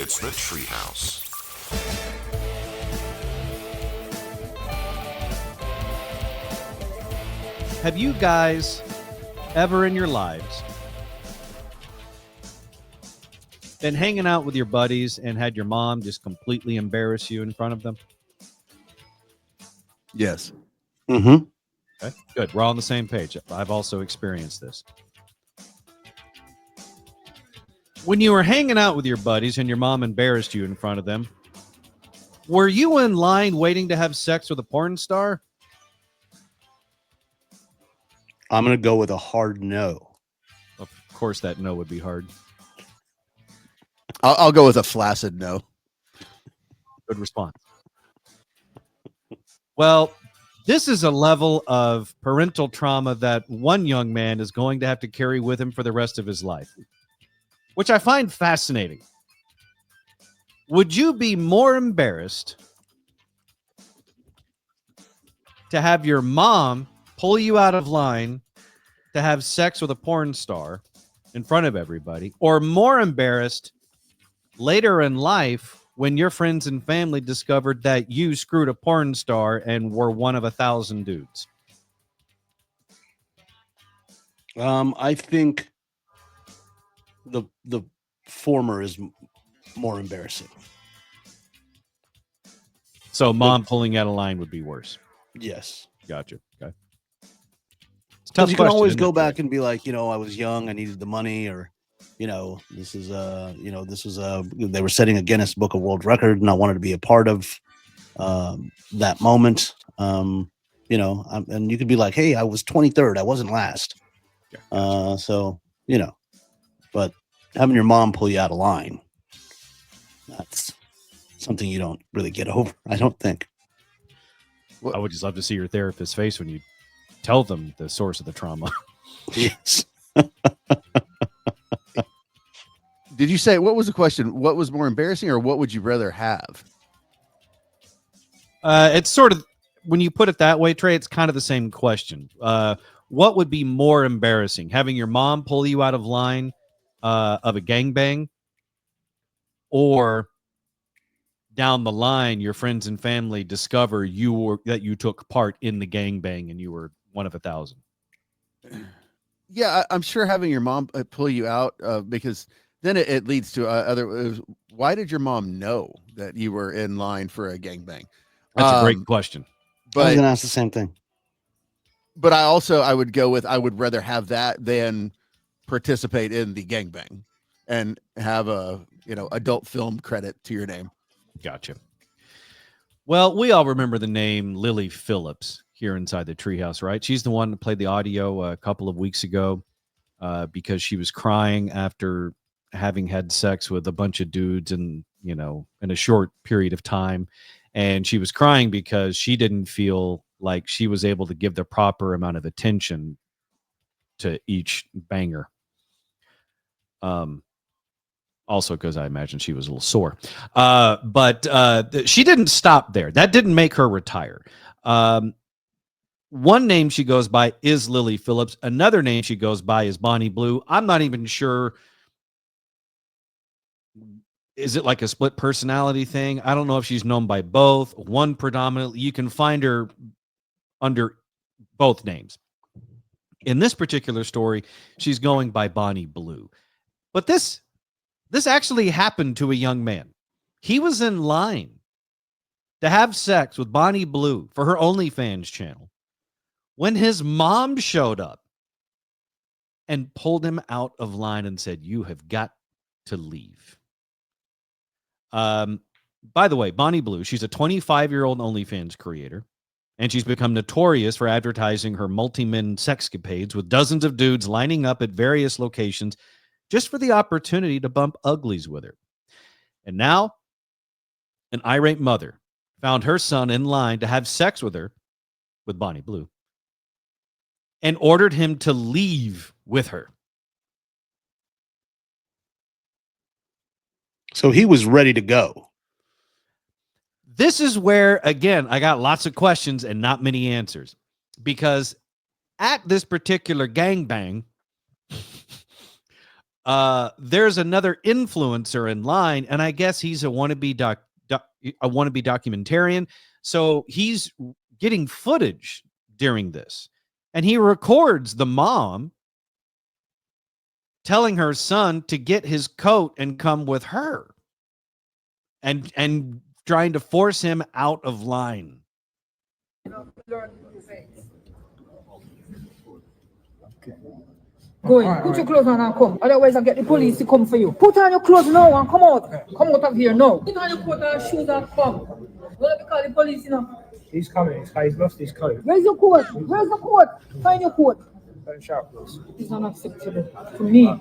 It's the Treehouse. Have you guys ever in your lives been hanging out with your buddies and had your mom just completely embarrass you in front of them? Yes. Mm-hmm. Okay, good. We're all on the same page. I've also experienced this. When you were hanging out with your buddies and your mom embarrassed you in front of them, were you in line waiting to have sex with a porn star? I'm going to go with a hard no. Of course, that no would be hard. I'll go with a flaccid no. Good response. Well, this is a level of parental trauma that one young man is going to have to carry with him for the rest of his life, which I find fascinating. Would you be more embarrassed to have your mom pull you out of line to have sex with a porn star in front of everybody, or more embarrassed later in life when your friends and family discovered that you screwed a porn star and were one of 1,000 dudes? I think the former is more embarrassing. So mom pulling out of line would be worse. Yes. Gotcha. Okay. It's a Because tough you can question, always isn't go it, back Trey? and be like, I was young, I needed the money, or, this is they were setting a Guinness Book of World Record, and I wanted to be a part of that moment. And you could be like, hey, I was 23rd, I wasn't last. Yeah, gotcha. But having your mom pull you out of line, that's something you don't really get over, I don't think. I would just love to see your therapist's face when you tell them the source of the trauma. Yes. Did you say, what was the question? What was more embarrassing, or what would you rather have? It's sort of, when you put it that way, Trey, it's kind of the same question. What would be more embarrassing? Having your mom pull you out of line of a gangbang, or down the line, your friends and family discover that you took part in the gangbang and you were one of 1,000? Yeah, I'm sure having your mom pull you out because then it leads to why did your mom know that you were in line for a gangbang? That's a great question. I was But going to ask the same thing. But I would go with, I would rather have that than participate in the gangbang and have a adult film credit to your name. Gotcha. Well, we all remember the name Lily Phillips here inside the Treehouse, right? She's the one that played the audio a couple of weeks ago because she was crying after having had sex with a bunch of dudes in a short period of time. And she was crying because she didn't feel like she was able to give the proper amount of attention to each banger. Also, because I imagine she was a little sore. But she didn't stop there. That didn't make her retire. One name she goes by is Lily Phillips. Another name she goes by is Bonnie Blue. I'm not even sure. Is it like a split personality thing? I don't know if she's known by both. One predominantly. You can find her under both names. In this particular story, she's going by Bonnie Blue. But this actually happened to a young man. He was in line to have sex with Bonnie Blue for her OnlyFans channel when his mom showed up and pulled him out of line and said, "You have got to leave." By the way, Bonnie Blue, she's a 25-year-old OnlyFans creator, and she's become notorious for advertising her multi-min sexcapades with dozens of dudes lining up at various locations just for the opportunity to bump uglies with her. And now, an irate mother found her son in line to have sex with her, with Bonnie Blue, and ordered him to leave with her. So he was ready to go. This is where, again, I got lots of questions and not many answers. Because at this particular gangbang, there's another influencer in line, and I guess he's a wannabe documentarian. So he's getting footage during this, and he records the mom telling her son to get his coat and come with her, and trying to force him out of line. Go in, put your clothes on and come. Otherwise, I'll get the police to come for you. Put on your clothes now and come out. Come out of here now. Put on your coat and shoes and come. Don't let me call the police, you know. He's coming. He's lost his coat. Where's your coat? Where's the coat? Find your coat. Don't shout, please. It's unacceptable to me. You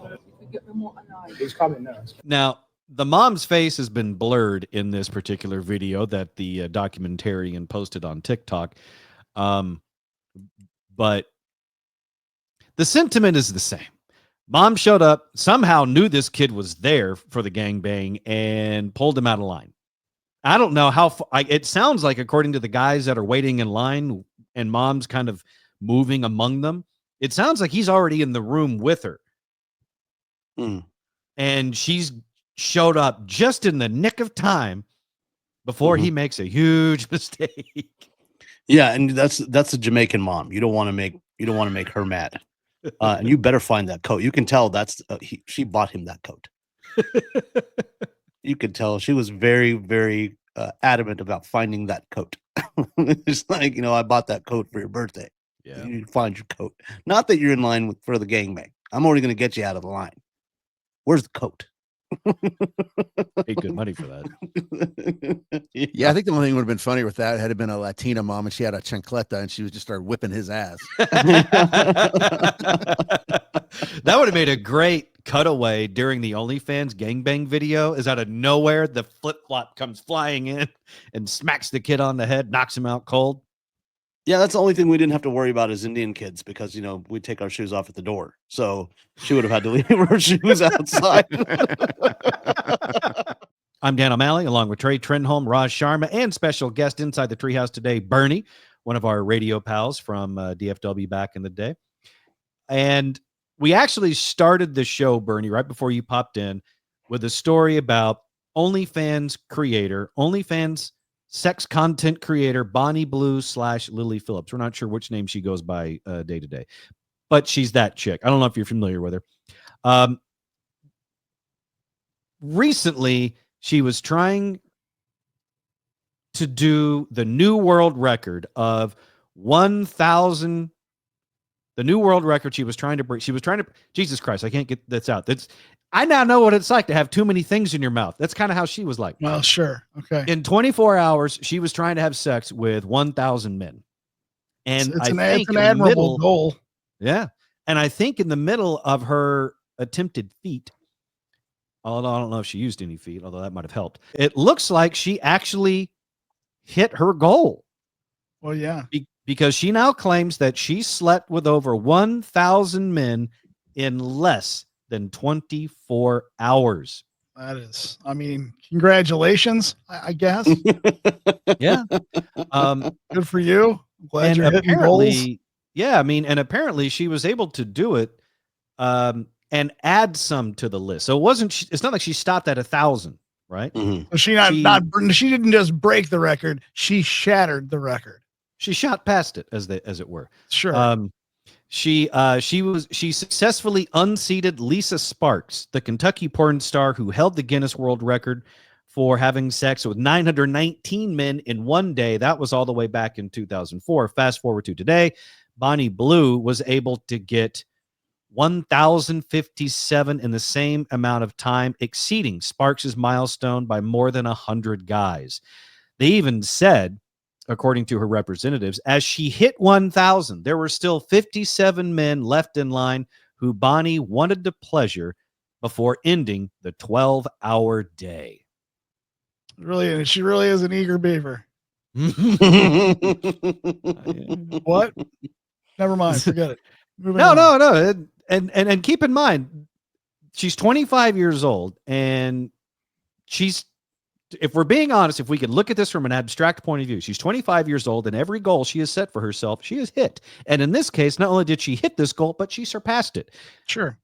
get me more annoyed. He's coming now. Now, the mom's face has been blurred in this particular video that the documentarian posted on TikTok. But the sentiment is the same. Mom showed up, somehow knew this kid was there for the gangbang, and pulled him out of line. I don't know how far. It sounds like, according to the guys that are waiting in line, and mom's kind of moving among them, it sounds like he's already in the room with her. And she's showed up just in the nick of time before he makes a huge mistake. Yeah, and that's a Jamaican mom. You don't want to make her mad. And you better find that coat. You can tell she bought him that coat. You could tell she was very, very adamant about finding that coat. It's like, I bought that coat for your birthday. Yeah. You need to find your coat. Not that you're in line for the gangbang. I'm already going to get you out of the line. Where's the coat? Paid good money for that. Yeah, I think the only thing would have been funnier with that had it been a Latina mom and she had a chancleta and she was just started whipping his ass. That would have made a great cutaway during the OnlyFans gangbang video. Is out of nowhere, the flip-flop comes flying in and smacks the kid on the head, knocks him out cold. Yeah, that's the only thing we didn't have to worry about as Indian kids, because we take our shoes off at the door. So she would have had to leave her shoes outside. I'm Dan O'Malley, along with Trey Trenholm, Raj Sharma, and special guest inside the Treehouse today, Bernie, one of our radio pals from DFW back in the day. And we actually started the show, Bernie, right before you popped in, with a story about OnlyFans sex content creator Bonnie Blue / Lily Phillips. We're not sure which name she goes by day to day, but she's that chick. I don't know if you're familiar with her. Recently, she was trying to do the new world record of 1,000. The new world record she was trying to break. Jesus Christ, I can't get this out. I now know what it's like to have too many things in your mouth. That's kind of how she was like. Well, sure. Okay. In 24 hours, she was trying to have sex with 1,000 men. And it's an admirable goal. Yeah. And I think in the middle of her attempted feat, although I don't know if she used any feet, although that might have helped, it looks like she actually hit her goal. Well, yeah. Because she now claims that she slept with over 1,000 men in less than 24 hours. That is, congratulations, I guess. Yeah. Good for you. I'm glad you're hitting goals. Yeah, and apparently she was able to do it and add some to the list. So it's not like she stopped at 1,000, right? Mm-hmm. So she didn't just break the record, she shattered the record. She shot past it, as it were. Sure. She successfully unseated Lisa Sparks, the Kentucky porn star who held the Guinness World Record for having sex with 919 men in one day. That was all the way back in 2004. Fast forward to today, Bonnie Blue was able to get 1,057 in the same amount of time, exceeding Sparks's milestone by more than 100 guys. They even said, according to her representatives, as she hit 1,000, there were still 57 men left in line who Bonnie wanted to pleasure before ending the 12-hour day. Really, she really is an eager beaver. What? Never mind. Forget it. No. And keep in mind, she's 25 years old, and if we're being honest, if we can look at this from an abstract point of view, she's 25 years old, and every goal she has set for herself, she has hit. And in this case, not only did she hit this goal, but she surpassed it. Sure.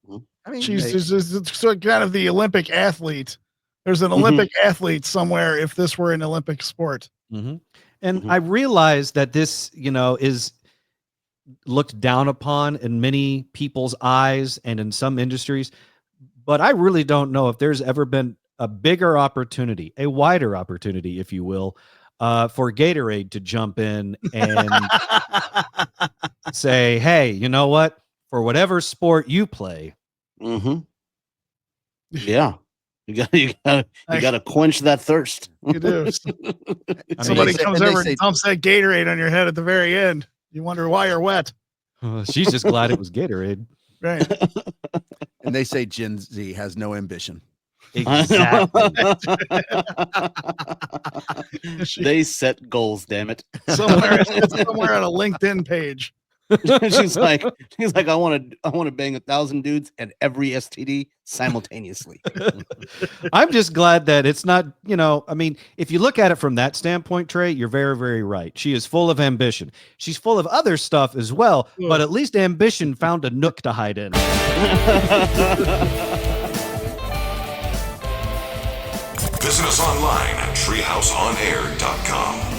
I mean, She's just sort of kind of the Olympic athlete. There's an Olympic athlete somewhere if this were an Olympic sport. And I realize that this, is looked down upon in many people's eyes and in some industries, but I really don't know if there's ever been a bigger opportunity, a wider opportunity, if you will, for Gatorade to jump in and say, hey, you know what? For whatever sport you play. Yeah. You gotta quench that thirst. You do. Somebody comes over and dumps that Gatorade on your head at the very end. You wonder why you're wet. She's just glad it was Gatorade. Right. And they say Gen Z has no ambition. Exactly. They set goals, damn it. Somewhere on a LinkedIn page. she's like, I want to bang 1,000 dudes and every STD simultaneously. I'm just glad that it's not, I mean, if you look at it from that standpoint, Trey, you're very, very right. She is full of ambition. She's full of other stuff as well, but at least ambition found a nook to hide in. Visit us online at treehouseonair.com.